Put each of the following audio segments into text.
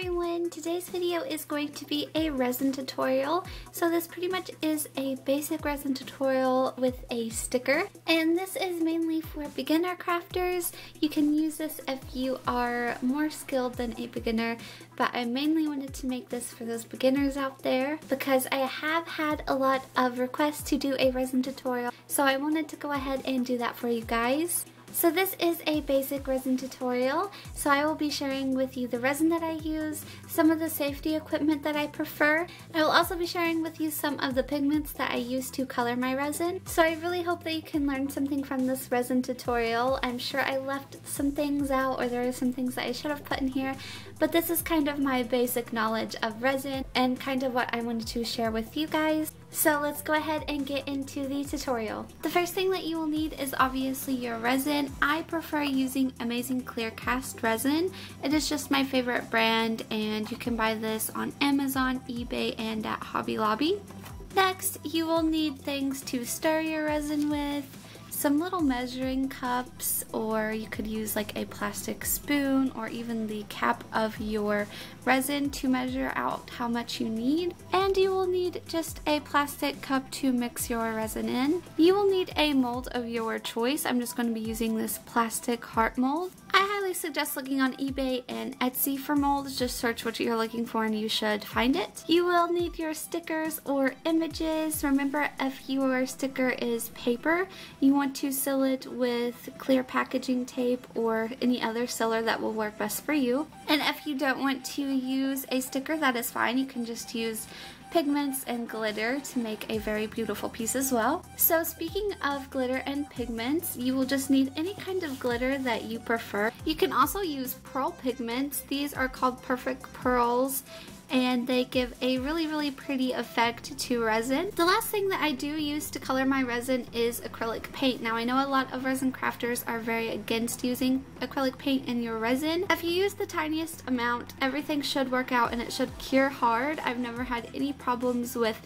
everyone! Today's video is going to be a resin tutorial. So this pretty much is a basic resin tutorial with a sticker, and this is mainly for beginner crafters. You can use this if you are more skilled than a beginner, but I mainly wanted to make this for those beginners out there because I have had a lot of requests to do a resin tutorial, so I wanted to go ahead and do that for you guys. So this is a basic resin tutorial, so I will be sharing with you the resin that I use, some of the safety equipment that I prefer. I will also be sharing with you some of the pigments that I use to color my resin. So I really hope that you can learn something from this resin tutorial. I'm sure I left some things out, or there are some things that I should have put in here, but this is kind of my basic knowledge of resin and kind of what I wanted to share with you guys. So let's go ahead and get into the tutorial. The first thing that you will need is obviously your resin. I prefer using Amazing Clear Cast resin. It is just my favorite brand, and you can buy this on Amazon, eBay, and at Hobby Lobby. Next, you will need things to stir your resin with. Some little measuring cups, or you could use like a plastic spoon or even the cap of your resin to measure out how much you need. And you will need just a plastic cup to mix your resin in. You will need a mold of your choice. I'm just going to be using this plastic heart mold. I highly suggest looking on eBay and Etsy for molds. Just search what you're looking for and you should find it. You will need your stickers or images. Remember, if your sticker is paper, you want to seal it with clear packaging tape or any other sealer that will work best for you. And if you don't want to use a sticker, that is fine. You can just use pigments and glitter to make a very beautiful piece as well. So speaking of glitter and pigments, you will just need any kind of glitter that you prefer. You can also use pearl pigments. These are called Perfect Pearls, and they give a really pretty effect to resin. The last thing that I do use to color my resin is acrylic paint. Now I know a lot of resin crafters are very against using acrylic paint in your resin. If you use the tiniest amount, everything should work out and it should cure hard. I've never had any problems with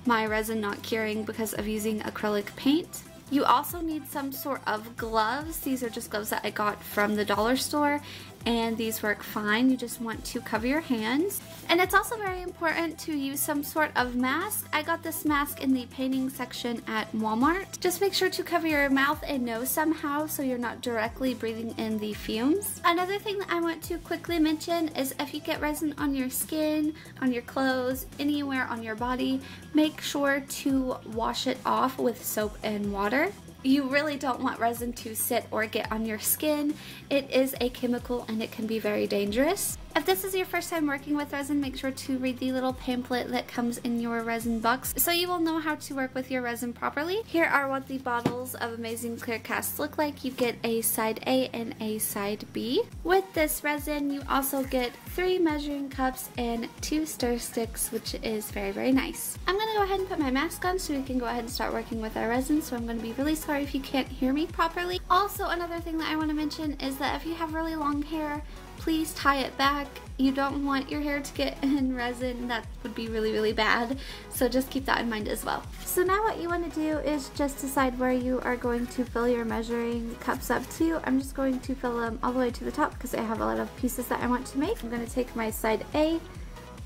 my resin not curing because of using acrylic paint. You also need some sort of gloves. These are just gloves that I got from the dollar store, and these work fine. You just want to cover your hands. And it's also very important to use some sort of mask. I got this mask in the painting section at Walmart. Just make sure to cover your mouth and nose somehow so you're not directly breathing in the fumes. Another thing that I want to quickly mention is if you get resin on your skin, on your clothes, anywhere on your body, make sure to wash it off with soap and water. You really don't want resin to sit or get on your skin. It is a chemical and it can be very dangerous. If this is your first time working with resin, make sure to read the little pamphlet that comes in your resin box so you will know how to work with your resin properly. Here are what the bottles of Amazing Clear Cast look like. You get a side A and a side B. With this resin, you also get 3 measuring cups and 2 stir sticks, which is very nice. I'm going to go ahead and put my mask on so we can go ahead and start working with our resin, so I'm going to be really sorry if you can't hear me properly. Also, another thing that I want to mention is that if you have really long hair, please tie it back. You don't want your hair to get in resin. That would be really bad. So just keep that in mind as well. So now what you want to do is just decide where you are going to fill your measuring cups up to. I'm just going to fill them all the way to the top because I have a lot of pieces that I want to make. I'm going to take my side A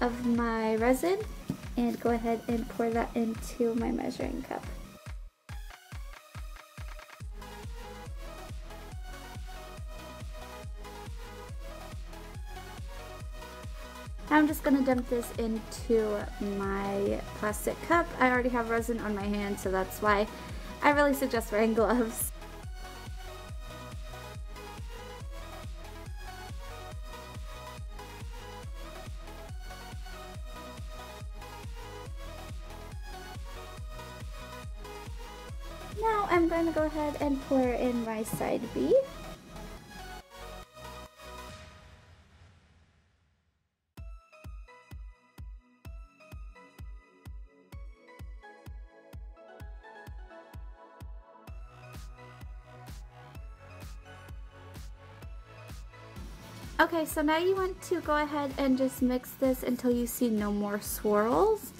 of my resin and go ahead and pour that into my measuring cup. I'm just going to dump this into my plastic cup. I already have resin on my hand, so that's why I really suggest wearing gloves. Now I'm going to go ahead and pour in my side B. Okay, so now you want to go ahead and just mix this until you see no more swirls.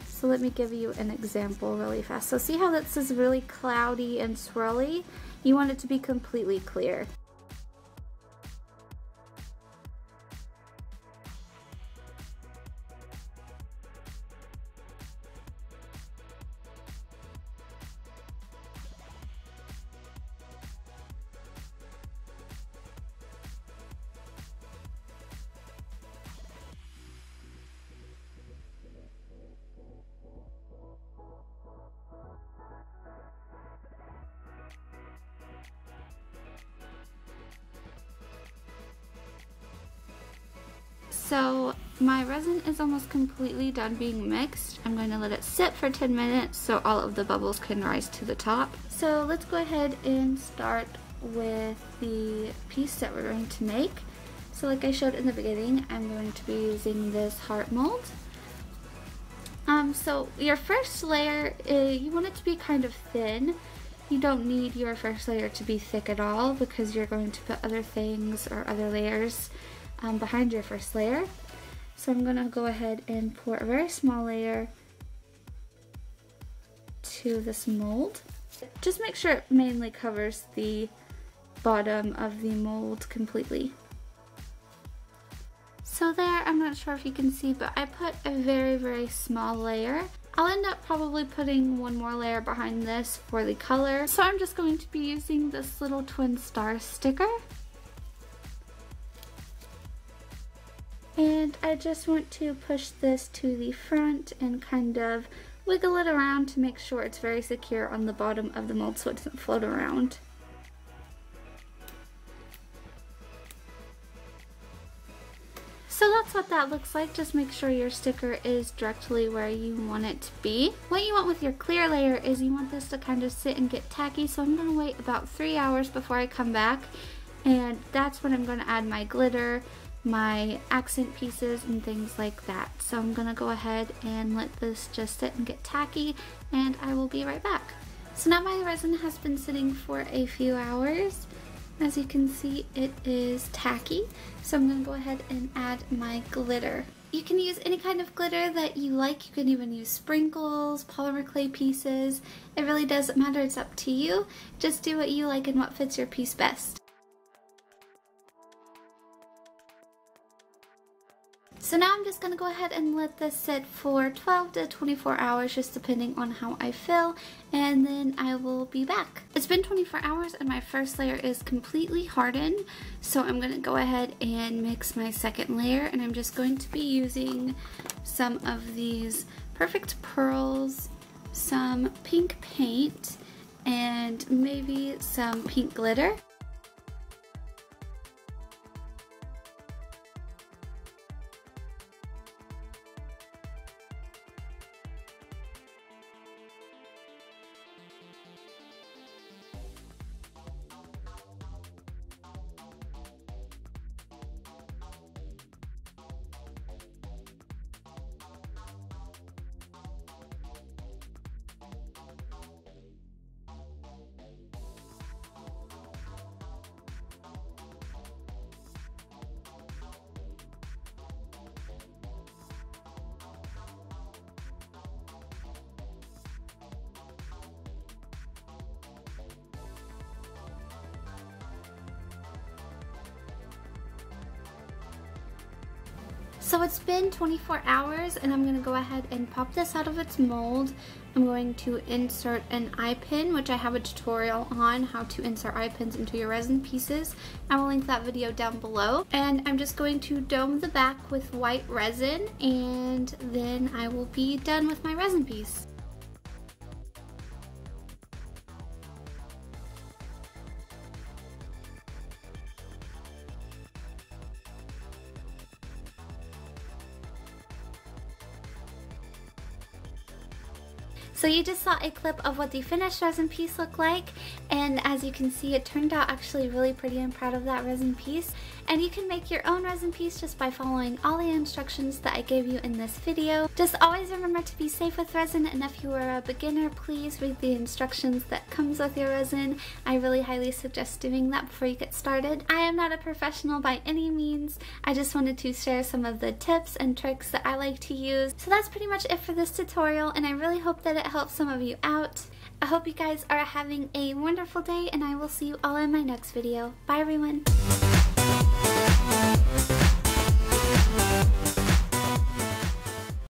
So let me give you an example really fast. So see how this is really cloudy and swirly? You want it to be completely clear. So my resin is almost completely done being mixed. I'm going to let it sit for 10 minutes so all of the bubbles can rise to the top. So let's go ahead and start with the piece that we're going to make. So like I showed in the beginning, I'm going to be using this heart mold. So your first layer, you want it to be kind of thin. You don't need your first layer to be thick at all because you're going to put other things or other layers behind your first layer. So I'm going to go ahead and pour a very small layer to this mold. Just make sure it mainly covers the bottom of the mold completely. So there, I'm not sure if you can see, but I put a very, very small layer. I'll end up probably putting one more layer behind this for the color. So I'm just going to be using this little twin star sticker. And I just want to push this to the front and kind of wiggle it around to make sure it's very secure on the bottom of the mold so it doesn't float around. So that's what that looks like. Just make sure your sticker is directly where you want it to be. What you want with your clear layer is you want this to kind of sit and get tacky, so I'm going to wait about 3 hours before I come back, and that's when I'm going to add my glitter, my accent pieces, and things like that. So I'm going to go ahead and let this just sit and get tacky, and I will be right back. So now my resin has been sitting for a few hours. As you can see, it is tacky, so I'm going to go ahead and add my glitter. You can use any kind of glitter that you like. You can even use sprinkles, polymer clay pieces. It really doesn't matter, it's up to you. Just do what you like and what fits your piece best. So now I'm just going to go ahead and let this sit for 12 to 24 hours, just depending on how I feel, and then I will be back. It's been 24 hours and my first layer is completely hardened, so I'm going to go ahead and mix my second layer, and I'm just going to be using some of these Perfect Pearls, some pink paint, and maybe some pink glitter. So it's been 24 hours and I'm going to go ahead and pop this out of its mold. I'm going to insert an eye pin, which I have a tutorial on how to insert eye pins into your resin pieces. I will link that video down below. And I'm just going to dome the back with white resin, and then I will be done with my resin piece. So you just saw a clip of what the finished resin piece looked like, and as you can see, it turned out actually really pretty. I'm proud of that resin piece. And you can make your own resin piece just by following all the instructions that I gave you in this video. Just always remember to be safe with resin, and if you are a beginner, please read the instructions that comes with your resin. I really highly suggest doing that before you get started. I am not a professional by any means. I just wanted to share some of the tips and tricks that I like to use. So that's pretty much it for this tutorial, and I really hope that it helps some of you out. I hope you guys are having a wonderful day, and I will see you all in my next video. Bye everyone!